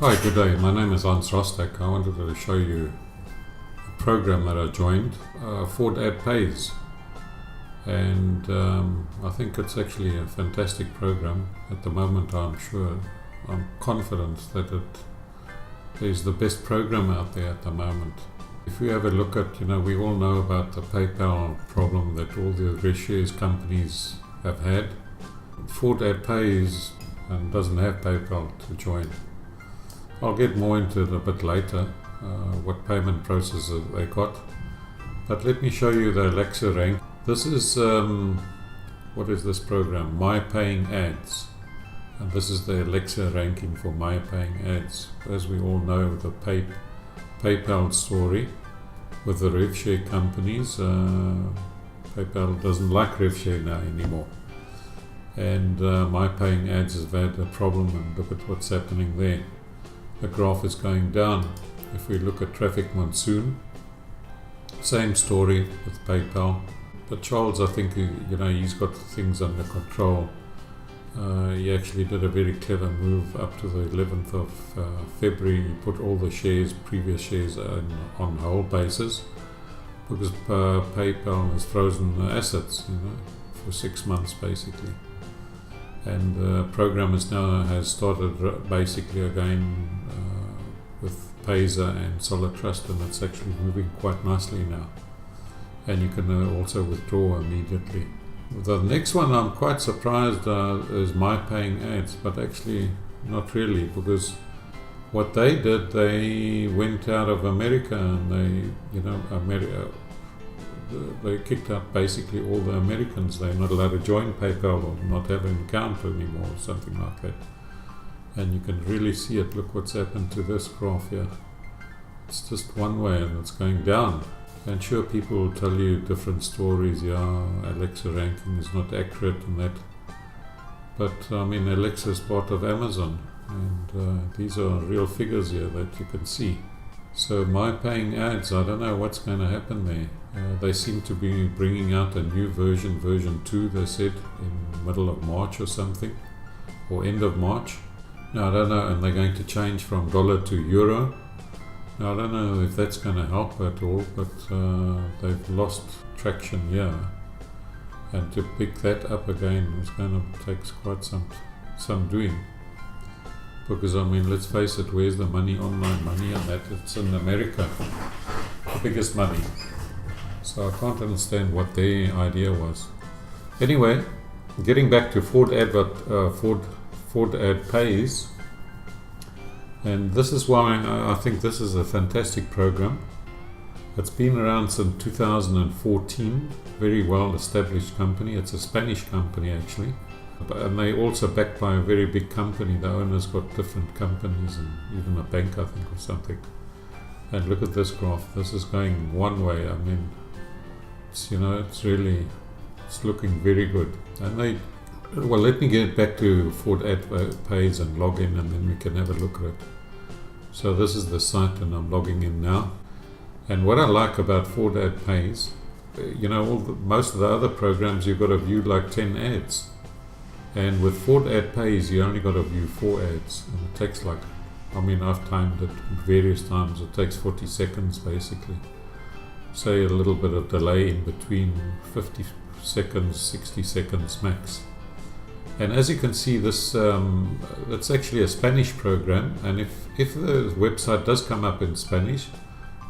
Hi, good day. My name is Hans Rostek. I wanted to show you a program that I joined, Ford Payza. And I think it's actually a fantastic program. At the moment, I'm confident that it is the best program out there at the moment. If you have a look at, we all know about the PayPal problem that all the reshare companies have had. Ford Payza doesn't have PayPal to join. I'll get more into it a bit later, what payment processes they got. But let me show you the Alexa rank. This is, what is this program? My Paying Ads. And this is the Alexa ranking for My Paying Ads. As we all know, the PayPal story with the RevShare companies. PayPal doesn't like RevShare now anymore. And My Paying Ads has had a problem, and look at what's happening there. The graph is going down. If we look at Traffic Monsoon, same story with PayPal. But Charles, I think, he's got things under control. He actually did a very clever move up to the 11th of February. He put all the previous shares on hold basis, because PayPal has frozen the assets, for 6 months basically. And the program has started basically again with Payza and Solid Trust, and it's actually moving quite nicely now. And you can also withdraw immediately. The next one I'm quite surprised is My Paying Ads, but actually not really, because what they did, they went out of America, and they kicked out basically all the Americans. They're not allowed to join PayPal or not have an account anymore or something like that. And you can really see it. Look what's happened to this graph here. It's just one way and it's going down. And sure, people will tell you different stories. Yeah, Alexa ranking is not accurate and that. But Alexa is part of Amazon, and these are real figures here that you can see. So My Paying Ads, I don't know what's going to happen there. They seem to be bringing out a new version 2, they said, in the middle of March or something, or end of March. Now, I don't know, and they're going to change from dollar to euro. Now, I don't know if that's going to help at all, but they've lost traction here. And to pick that up again is going to take quite some doing. Because, let's face it, where's the money, online money on that? It's in America, the biggest money. So I can't understand what their idea was. Anyway, getting back to Ford Payza, and this is why I think this is a fantastic program. It's been around since 2014, very well established company. It's a Spanish company actually, and they also backed by a very big company. The owners got different companies and even a bank, I think, or something. And look at this graph. This is going one way. It's looking very good. And let me get back to Ford Payza and log in, and then we can have a look at it. So this is the site, and I'm logging in now. And what I like about Ford Payza, most of the other programs you've got to view like 10 ads. And with Ford Payza, you only got to view 4 ads. And it takes I've timed it various times. It takes 40 seconds basically. Say a little bit of delay in between, 50 seconds, 60 seconds max. And as you can see, this it's actually a Spanish program, and if the website does come up in Spanish,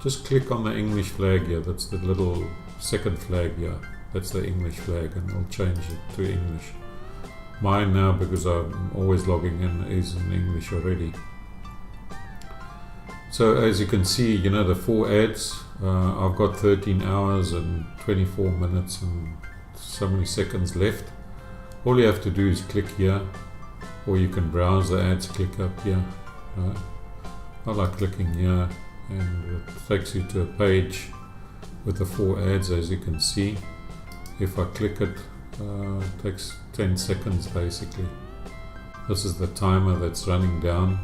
just click on the English flag here. That's the little second flag here. That's the English flag, and it'll change it to English. Mine now, because I'm always logging in, is in English already. So as you can see, the 4 ads, I've got 13 hours and 24 minutes and so many seconds left. All you have to do is click here, or you can browse the ads, click up here. I like clicking here, and it takes you to a page with the 4 ads, as you can see. If I click it, it takes 10 seconds basically. This is the timer that's running down.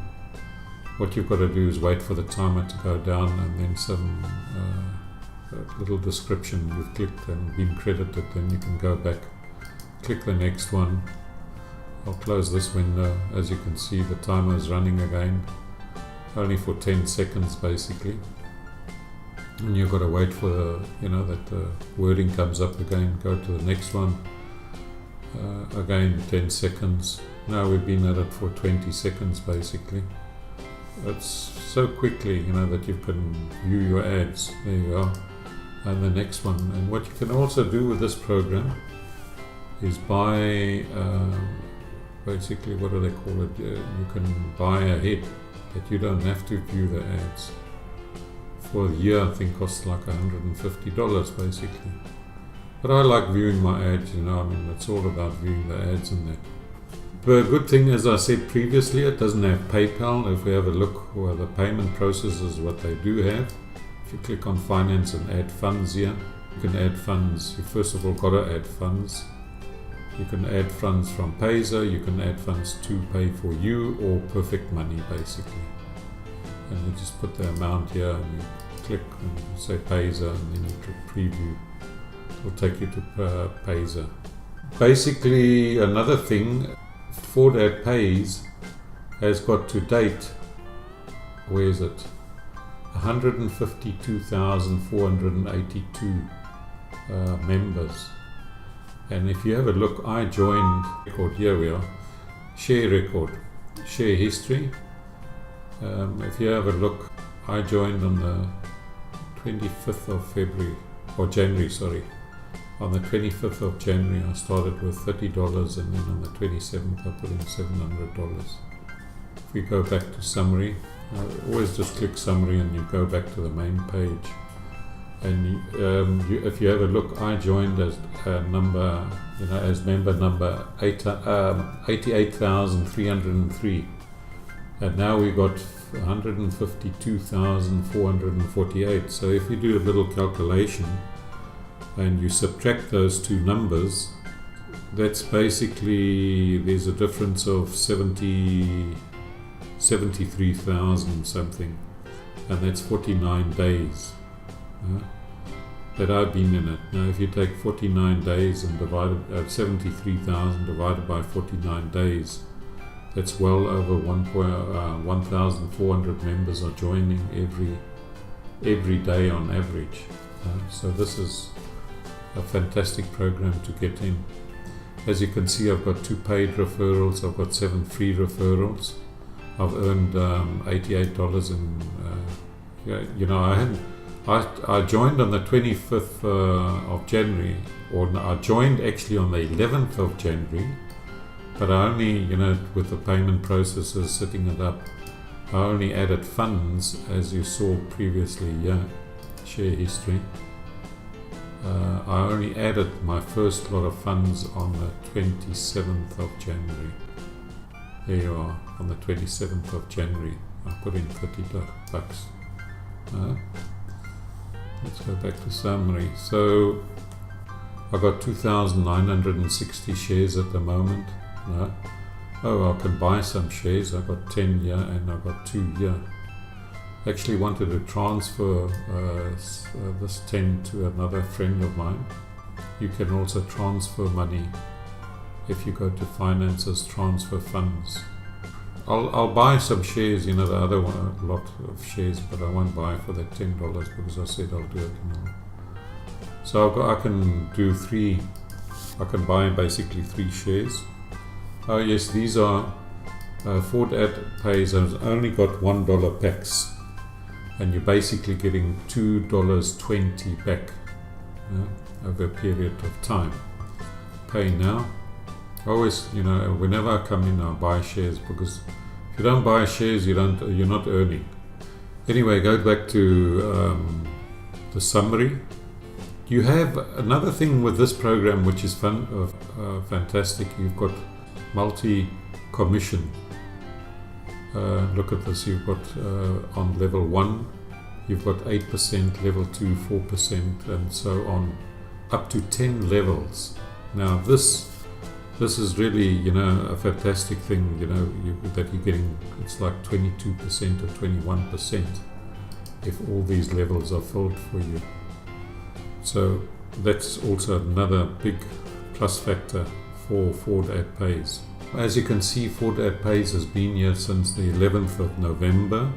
What you've got to do is wait for the timer to go down, and then some little description, you've clicked and been credited, then you can go back, click the next one. I'll close this window. As you can see, the timer is running again. only for 10 seconds basically. And you've got to wait for that the wording comes up again, go to the next one, again 10 seconds. Now we've been at it for 20 seconds basically. It's so quickly, that you can view your ads. There you are. And the next one. And what you can also do with this program is buy, basically, what do they call it? You can buy ahead, that you don't have to view the ads. For a year, I think costs like $150 basically. But I like viewing my ads, it's all about viewing the ads and that. The good thing, as I said previously, it doesn't have PayPal. If we have a look where the payment processes, what they do have, if you click on finance and add funds here, you can add funds. You first of all got to add funds. You can add funds from Payza, you can add funds to Pay for You or Perfect Money basically. And you just put the amount here and you click and you say Payza and then you click preview. It will take you to Payza. Basically, another thing, Ford Ad Pays has got to date, where is it? 152,482 members. And if you have a look, I joined record, here we are, share record, share history. If you have a look, I joined on the 25th of February, or January, sorry. On the 25th of January, I started with $30 and then on the 27th, I put in $700. If we go back to summary, always just click summary and you go back to the main page. And if you have a look, I joined as number, as member number 88,303. And now we got 152,448. So if you do a little calculation and you subtract those two numbers, that's basically, there's a difference of 73,000 something, and that's 49 days that I've been in it. Now if you take 49 days and divide 73,000 divided by 49 days, that's well over 1,400 members are joining every day on average. So this is a fantastic program to get in. As you can see, I've got 2 paid referrals, I've got 7 free referrals. I've earned $88 and I joined on the 25th of January, or I joined actually on the 11th of January, but I only, with the payment processes setting it up, I only added funds, as you saw previously, share history. I only added my first lot of funds on the 27th of January. There you are, on the 27th of January, I put in $30. Let's go back to summary. So I got 2,960 shares at the moment. Oh, I can buy some shares. I got 10 here and I got 2 here. Actually wanted to transfer this 10 to another friend of mine. You can also transfer money if you go to finances, transfer funds. I'll buy some shares, the other one, a lot of shares, but I won't buy for that $10 because I said I'll do it tomorrow. So I can do 3, I can buy basically 3 shares. Oh yes, these are Ford Ad Pays, has only got $1 packs, and you're basically getting $2.20 back over a period of time. Pay now. Always, whenever I come in, I buy shares, because if you don't buy shares, you're not earning. Anyway, go back to the summary. You have another thing with this program which is fantastic. You've got multi-commission. Look at this. You've got on level 1, you've got 8%, level 2, 4%, and so on, up to 10 levels. Now this is really, a fantastic thing, that you're getting. It's like 22% or 21% if all these levels are filled for you. So that's also another big plus factor for Ford Ad Pays. As you can see, Ford Ad Pays has been here since the 11th of November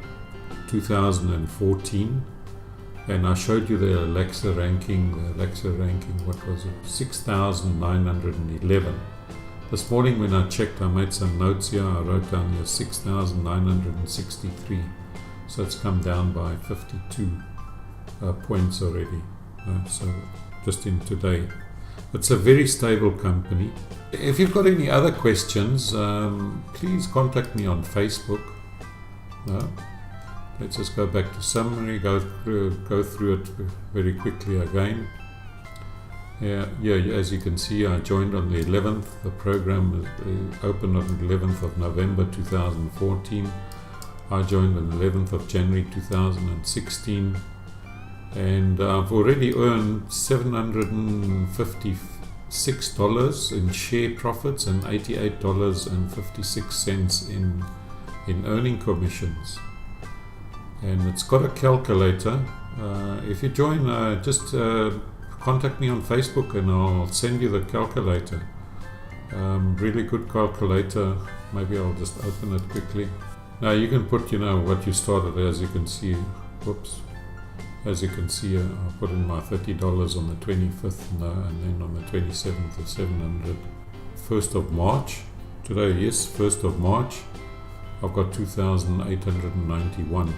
2014, and I showed you the Alexa ranking. What was it? 6,911. This morning when I checked, I made some notes here. I wrote down here 6,963. So it's come down by 52 points already. So just in today. It's a very stable company. If you've got any other questions, please contact me on Facebook. Let's just go back to summary, go through it very quickly again. Yeah, as you can see, I joined on the 11th. The program opened on the 11th of November 2014. I joined on the 11th of January 2016. And I've already earned $756 in share profits and $88.56 in earning commissions. And it's got a calculator. If you join, just contact me on Facebook and I'll send you the calculator. Really good calculator. Maybe I'll just open it quickly. Now you can put, what you started, as you can see. Whoops. As you can see, I put in my $30 on the 25th and then on the 27th of 700. 1st of March, today, yes, 1st of March, I've got 2,891.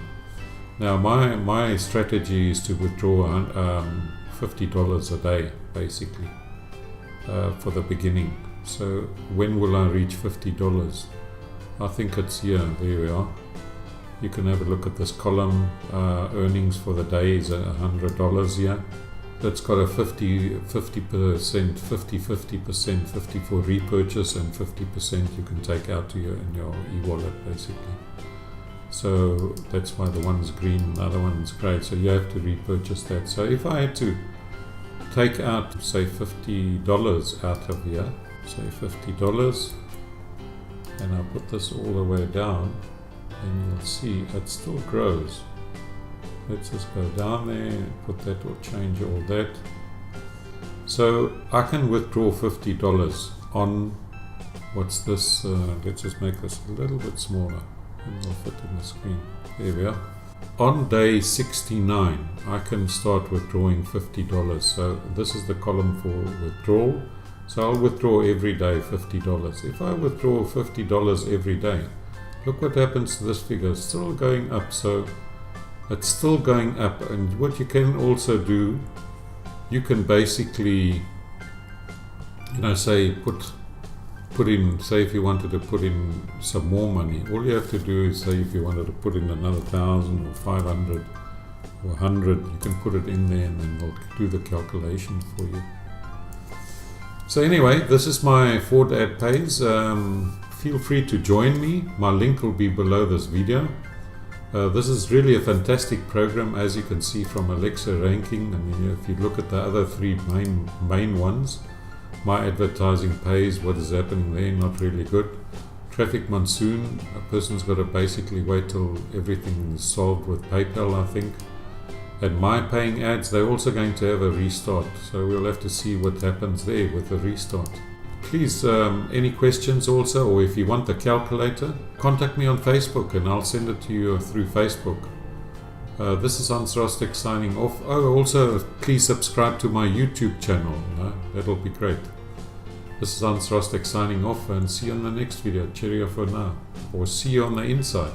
Now my strategy is to withdraw $50 a day, basically, for the beginning. So when will I reach $50? I think it's here, there we are. You can have a look at this column. Earnings for the day is $100 here. That's got a 50%, 50 for repurchase and 50% you can take out to in your e-wallet, basically. So that's why the one's green and the other one's grey. So you have to repurchase that. So if I had to take out, say, $50 out of here, say $50, and I put this all the way down, and you'll see it still grows. Let's just go down there, put that or change all that. So I can withdraw $50 on, what's this, let's just make this a little bit smaller and it'll fit in the screen. There we are. On day 69 I can start withdrawing $50. So this is the column for withdrawal. So I'll withdraw every day $50. If I withdraw $50 every day, look what happens to this figure. It's still going up. So it's still going up. And what you can also do, you can basically, say put in, say if you wanted to put in some more money, all you have to do is, say if you wanted to put in another 1,000 or 500 or 100, you can put it in there and then they'll do the calculation for you. So anyway, this is my Ford Ad Pays. Feel free to join me. My link will be below this video. This is really a fantastic program, as you can see from Alexa ranking. I mean, if you look at the other three main ones, my advertising pays, what is happening there, not really good. Traffic monsoon, a person's got to basically wait till everything is solved with PayPal, I think. And my paying ads, they're also going to have a restart. So we'll have to see what happens there with the restart. Please, any questions also, or if you want the calculator, contact me on Facebook and I'll send it to you through Facebook. This is Hans Rostek signing off. Oh, also please subscribe to my YouTube channel. That'll be great. This is Hans Rostek signing off, and see you on the next video. Cheerio for now. Or see you on the inside.